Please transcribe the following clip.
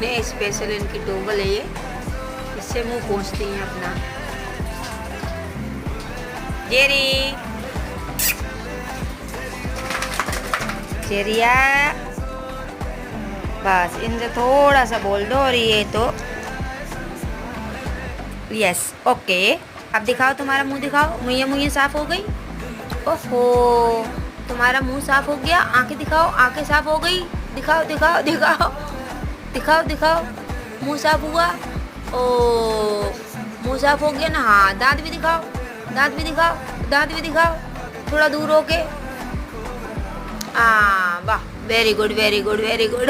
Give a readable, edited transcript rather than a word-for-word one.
नहीं, स्पेशल इनकी टोवल है ये, इससे मुंह पोंछती हैं अपना। जेरी, जेरिया, बस इनसे थोड़ा सा बोल दो और ये तो यस ओके। अब दिखाओ, तुम्हारा मुंह दिखाओ, मुँह मुँह साफ हो गई। ओहो, तुम्हारा मुंह साफ हो गया। आंखें दिखाओ, आंखें साफ हो गई। दिखाओ दिखाओ दिखाओ दिखाओ दिखाओ, मुंह साफ हुआ। ओ, मुंह साफ हो गया ना। हाँ, दांत भी दिखाओ, दांत भी दिखाओ, दांत भी दिखाओ, थोड़ा दूर होके। वाह, very good very good very good.